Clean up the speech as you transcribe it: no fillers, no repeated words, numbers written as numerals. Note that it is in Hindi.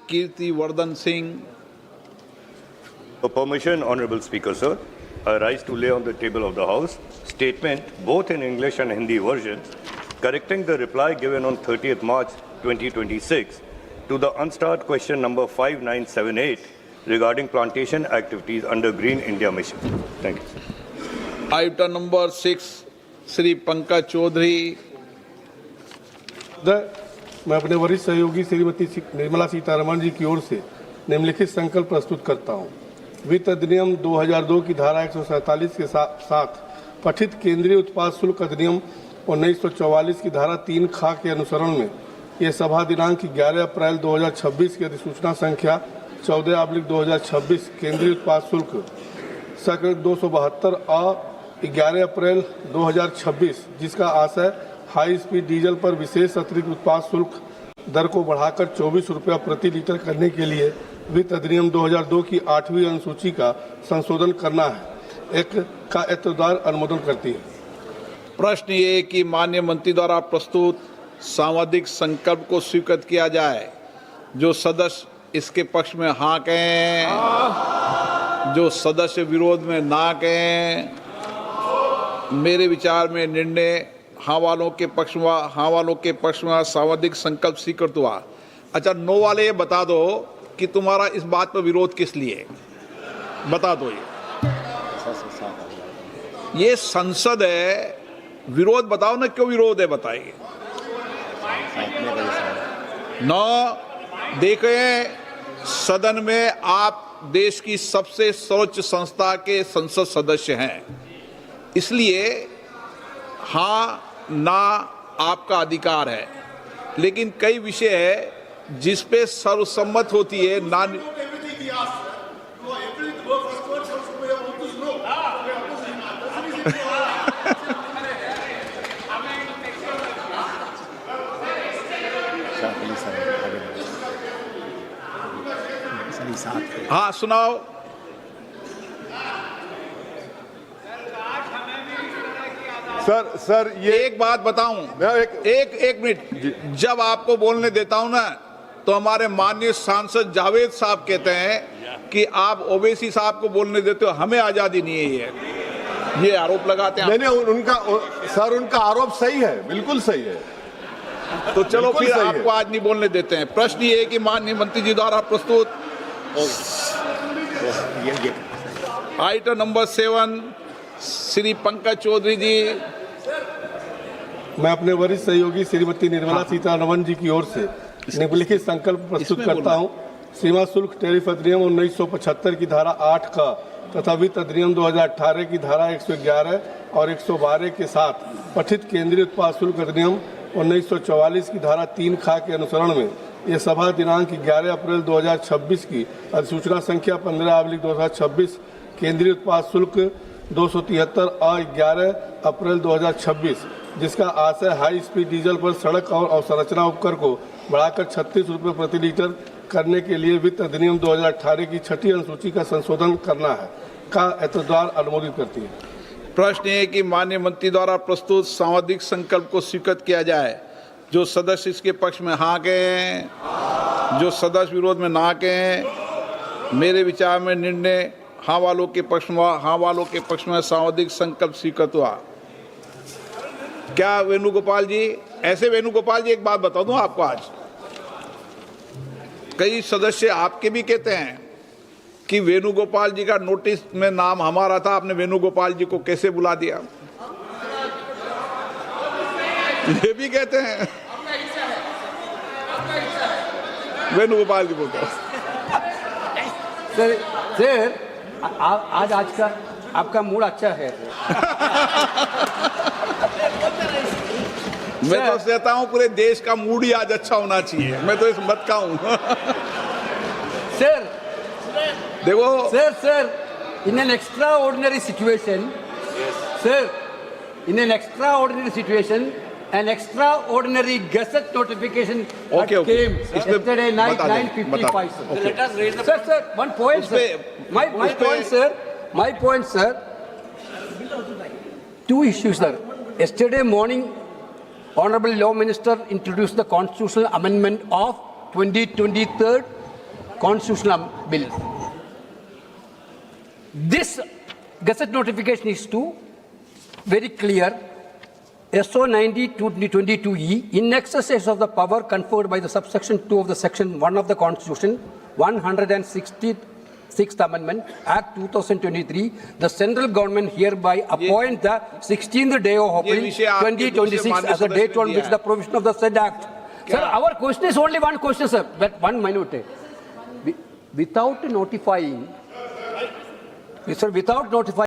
Kirtivardhan Singh. For permission, Honorable Speaker, sir, I rise to lay on the table of the House statement, both in English and Hindi version, correcting the reply given on 30th March 2026 to the unstarred question number 5978 regarding plantation activities under Green India Mission. Thank you, sir. Item number 6, Shri Pankaj Chaudhary. मैं अपने वरिष्ठ सहयोगी श्रीमती निर्मला सीतारमण जी की ओर से निम्नलिखित संकल्प प्रस्तुत करता हूँ। वित्त अधिनियम 2002 की धारा 147 के साथ पठित केंद्रीय उत्पाद शुल्क अधिनियम 1944 की धारा 3 खा के अनुसरण में ये सभा दिनांक 11 अप्रैल 2026 की अधिसूचना संख्या 14/2026 केंद्रीय उत्पाद शुल्क संख्या 272 अ 11 अप्रैल 2026 जिसका आशय हाई स्पीड डीजल पर विशेष अतिरिक्त उत्पाद शुल्क दर को बढ़ाकर 24 रुपया प्रति लीटर करने के लिए वित्त अधिनियम 2002 की 8वीं अनुसूची का संशोधन करना है, एक का एतदार अनुमोदन करती है। प्रश्न ये कि माननीय मंत्री द्वारा प्रस्तुत सांविधिक संकल्प को स्वीकृत किया जाए। जो सदस्य इसके पक्ष में हाँ कहें, जो सदस्य विरोध में ना कहें। मेरे विचार में निर्णय हाँ वालों के पक्ष में सांविधिक संकल्प स्वीकृत हुआ। अच्छा, नो वाले ये बता दो कि तुम्हारा इस बात पर विरोध किस लिए, बता दो। ये संसद है, विरोध बताओ ना, क्यों विरोध है बताइए। नौ, देखें सदन में आप देश की सबसे सर्वोच्च संस्था के संसद सदस्य हैं, इसलिए हाँ ना आपका अधिकार है, लेकिन कई विषय है जिस पे सर्वसम्मत होती है ना। हाँ सुनाओ। सर ये एक बात बताऊं, एक मिनट, जब आपको बोलने देता हूं ना तो हमारे माननीय सांसद जावेद साहब कहते हैं कि आप ओवैसी साहब को बोलने देते हो, हमें आजादी नहीं है। ये आरोप लगाते हैं। नहीं, उनका आरोप सही है, बिल्कुल सही है। तो चलो फिर आपको आज नहीं बोलने देते हैं। प्रश्न ये है कि माननीय मंत्री जी द्वारा प्रस्तुत आइटम नंबर 7, श्री पंकज चौधरी जी। मैं अपने वरिष्ठ सहयोगी श्रीमती निर्मला सीतारमण जी की ओर से निम्नलिखित संकल्प प्रस्तुत करता हूं। सीमा शुल्क टैरिफ अधिनियम 1975 की धारा 8 का तथा वित्त अधिनियम 2018 की धारा 111 और 112 के साथ पठित केंद्रीय उत्पाद शुल्क अधिनियम 1944 की धारा 3 खा के अनुसरण में यह सभा दिनांक 11 अप्रैल 2026 की अधिसूचना संख्या 15/2026 केंद्रीय उत्पाद शुल्क 273 अ 11 अप्रैल 2026 जिसका आशय हाई स्पीड डीजल पर सड़क और अवसंरचना उपकर को बढ़ाकर 36 रुपये प्रति लीटर करने के लिए वित्त अधिनियम 2018 की 6ठी अनुसूची का संशोधन करना है, का एतदार अनुमोदित करती है। प्रश्न है कि माननीय मंत्री द्वारा प्रस्तुत सांविधिक संकल्प को स्वीकृत किया जाए। जो सदस्य इसके पक्ष में हाँ कहें, जो सदस्य विरोध में ना कहें। मेरे विचार में निर्णय हाँ वालों के पक्ष में सांविधिक संकल्प स्वीकृत हुआ। क्या वेणुगोपाल जी, ऐसे वेणुगोपाल जी एक बात बता दूं आपको, आज कई सदस्य आपके भी कहते हैं कि वेणुगोपाल जी का नोटिस में नाम हमारा था, आपने वेणुगोपाल जी को कैसे बुला दिया, ये भी कहते हैं। वेणुगोपाल जी बोलते हैं। सर आज का आपका मूड अच्छा है। मैं तो कहता हूं पूरे देश का मूड ही आज अच्छा होना चाहिए, मैं तो इस मत का हूं। सर देखो sir in an extraordinary situation, sir, in an extraordinary situation, an extraordinary gazette notification came yesterday night 9:55. Okay. Let us raise the sir, one point, sir. My point, sir. Two issues, sir. Yesterday morning, Honorable Law Minister introduced the constitutional amendment of 2023 constitutional bill. This Gazette notification is to very clear. SO 90/2022E, in exercise of the power conferred by the subsection 2 of the section 1 of the Constitution, 166th Amendment, Act 2023, the central government hereby appoint the 16th day of April विषय आपके 2026 दूसरे as a माननीय date on सदस्य which ने the provision of the said Act. Sir, our question is only one question, sir. But 1 minute. Without notifying, sir, without notifying.